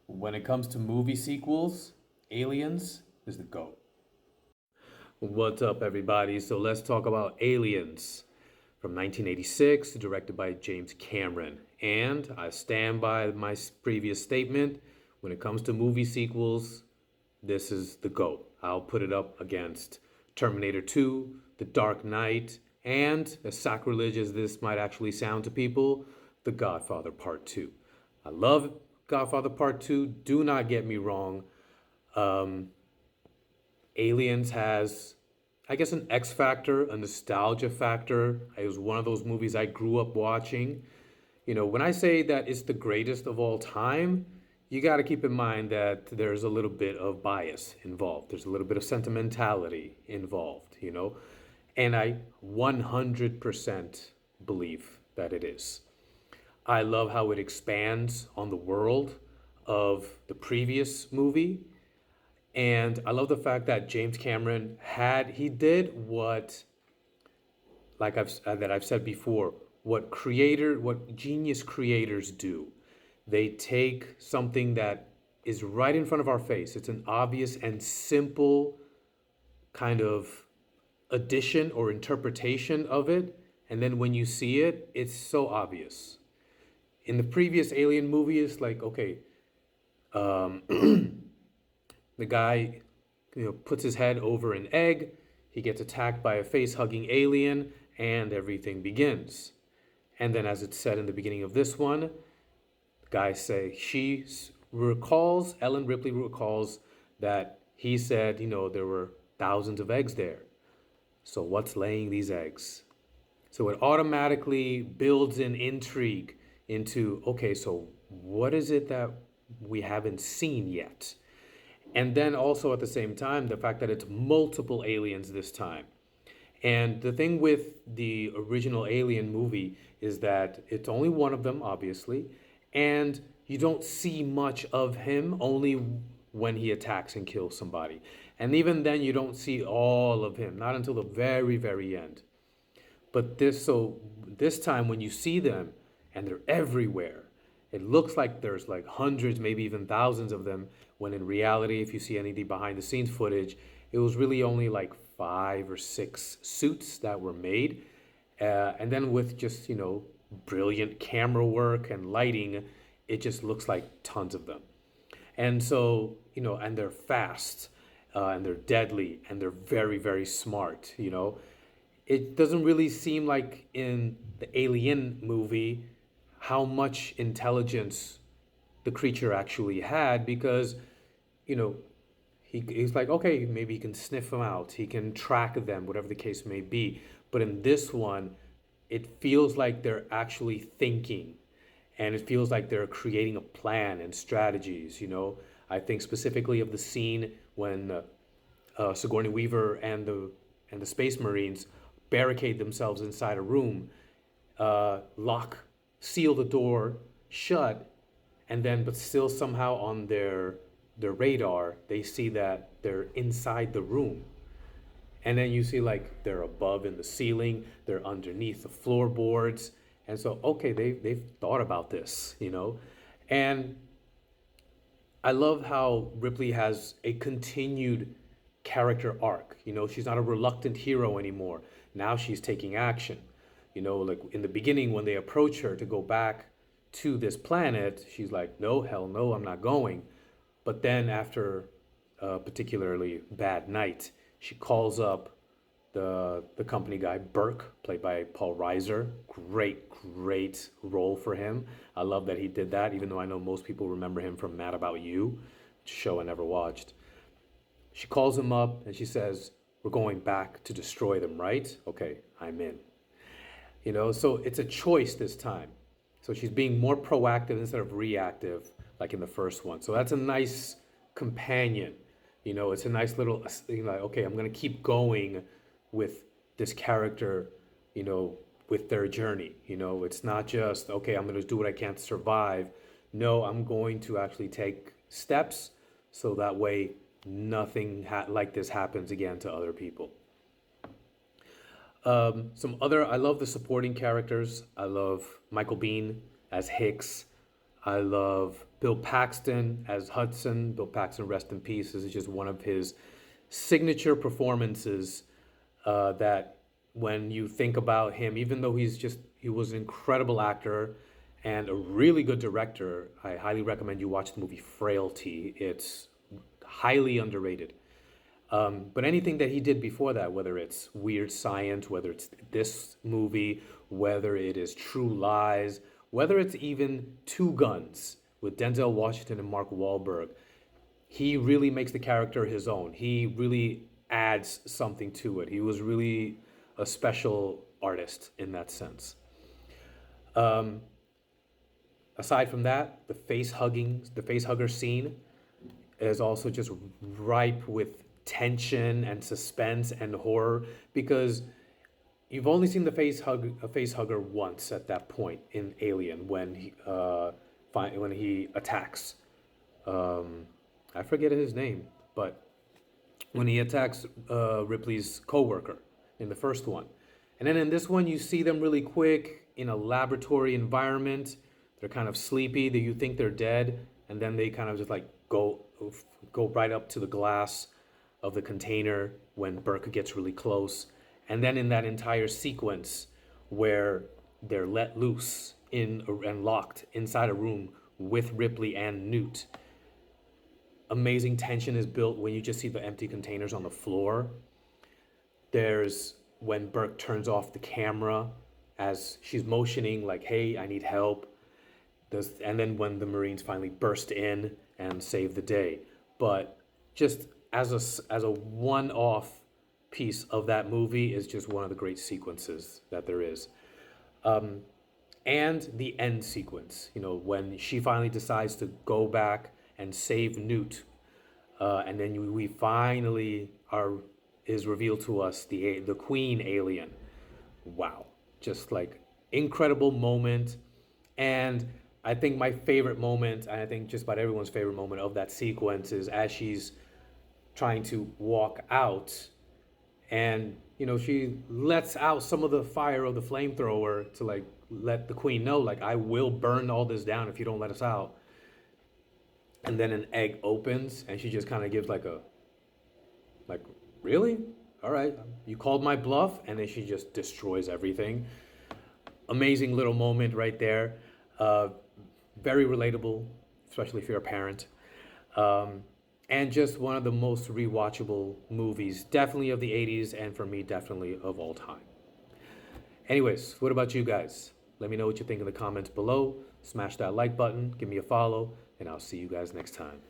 When it comes to movie sequels, Aliens is the GOAT. What's up, everybody? So let's talk about Aliens from 1986, directed by James Cameron. And I stand by my previous statement. When it comes to movie sequels, this is the GOAT. I'll put it up against Terminator 2, The Dark Knight, and, as sacrilege as this might actually sound to people, The Godfather Part 2. I love Godfather Part 2. Do not get me wrong. Um, Aliens has, I guess, an X factor, a nostalgia factor. It was one of those movies I grew up watching. When I say that it's the greatest of all time, you got to keep in mind that there's a little bit of bias involved. There's a little bit of sentimentality involved. And I 100% believe that it is. I love how it expands on the world of the previous movie. And I love the fact that James Cameron he did what, that I've said before, what genius creators do. They take something that is right in front of our face. It's an obvious and simple kind of addition or interpretation of it. And then when you see it, it's so obvious. In the previous Alien movie, it's like, okay, um, the guy, puts his head over an egg. He gets attacked by a face-hugging alien, and everything begins. And then, as it's said in the beginning of this one, the guy say Ellen Ripley recalls that he said, there were thousands of eggs there. So what's laying these eggs? So it automatically builds an intrigue into, okay, so what is it that we haven't seen yet? And then also at the same time, the fact that it's multiple aliens this time. And the thing with the original Alien movie is that it's only one of them, obviously, and you don't see much of him, only when he attacks and kills somebody. And even then, you don't see all of him, not until the very, very end. But this time when you see them and they're everywhere, it looks like there's like hundreds, maybe even thousands of them, when in reality, if you see any of the behind the scenes footage, it was really only like 5 or 6 suits that were made. And then with just, brilliant camera work and lighting, it just looks like tons of them. And so, and they're fast, and they're deadly, and they're very, very smart. It doesn't really seem like in the Alien movie how much intelligence the creature actually had because, you know, he's like, okay, maybe he can sniff them out, he can track them, whatever the case may be. But in this one, it feels like they're actually thinking and it feels like they're creating a plan and strategies. I think specifically of the scene when Sigourney Weaver and the Space Marines barricade themselves inside a room, seal the door shut, and then but still somehow on their radar they see that they're inside the room, and then you see like they're above in the ceiling, they're underneath the floorboards, and so okay, they've thought about this. And I love how Ripley has a continued character arc. She's not a reluctant hero anymore. Now she's taking action. Like in the beginning when they approach her to go back to this planet, she's like, no, hell no, I'm not going. But then after a particularly bad night, she calls up the company guy, Burke, played by Paul Reiser. Great role for him. I love that he did that, even though I know most people remember him from Mad About You, which is a show I never watched. She calls him up and she says, we're going back to destroy them, right? Okay, I'm in. So it's a choice this time. So she's being more proactive instead of reactive, like in the first one. So that's a nice companion. It's a nice little, like, okay, I'm going to keep going with this character, with their journey. It's not just, okay, I'm going to do what I can to survive. No, I'm going to actually take steps so that way nothing like this happens again to other people. I love the supporting characters. I love Michael Biehn as Hicks. I love Bill Paxton as Hudson. Bill Paxton, rest in peace. This is just one of his signature performances that when you think about him, even though he was an incredible actor and a really good director, I highly recommend you watch the movie Frailty. It's highly underrated. But anything that he did before that, whether it's Weird Science, whether it's this movie, whether it is True Lies, whether it's even Two Guns with Denzel Washington and Mark Wahlberg, he really makes the character his own. He really adds something to it. He was really a special artist in that sense. Um, Aside from that, the face hugger scene is also just ripe with tension and suspense and horror because you've only seen a face hugger once at that point in Alien when he attacks. Um, I forget his name, but when he attacks Ripley's coworker in the first one, and then in this one you see them really quick in a laboratory environment. They're kind of sleepy. That you think they're dead, and then they kind of just like go right up to the glass of the container when Burke gets really close. And then in that entire sequence where they're let loose and locked inside a room with Ripley and Newt, amazing tension is built when you just see the empty containers on the floor. There's when Burke turns off the camera as she's motioning like, hey, I need help. And then when the Marines finally burst in and save the day. But just as a one-off piece of that movie is just one of the great sequences that there is. And the end sequence, when she finally decides to go back and save Newt, and then we finally is revealed to us the Queen alien. Wow, just like incredible moment. And I think my favorite moment, and I think just about everyone's favorite moment of that sequence is as she's trying to walk out and she lets out some of the fire of the flamethrower to like let the Queen know like I will burn all this down if you don't let us out. And then an egg opens and she just kind of gives like really? All right, you called my bluff. And then she just destroys everything. Amazing little moment right there. Very relatable, especially if you're a parent. And just one of the most rewatchable movies, definitely of the 80s, and for me, definitely of all time. Anyways, what about you guys? Let me know what you think in the comments below. Smash that like button, give me a follow, and I'll see you guys next time.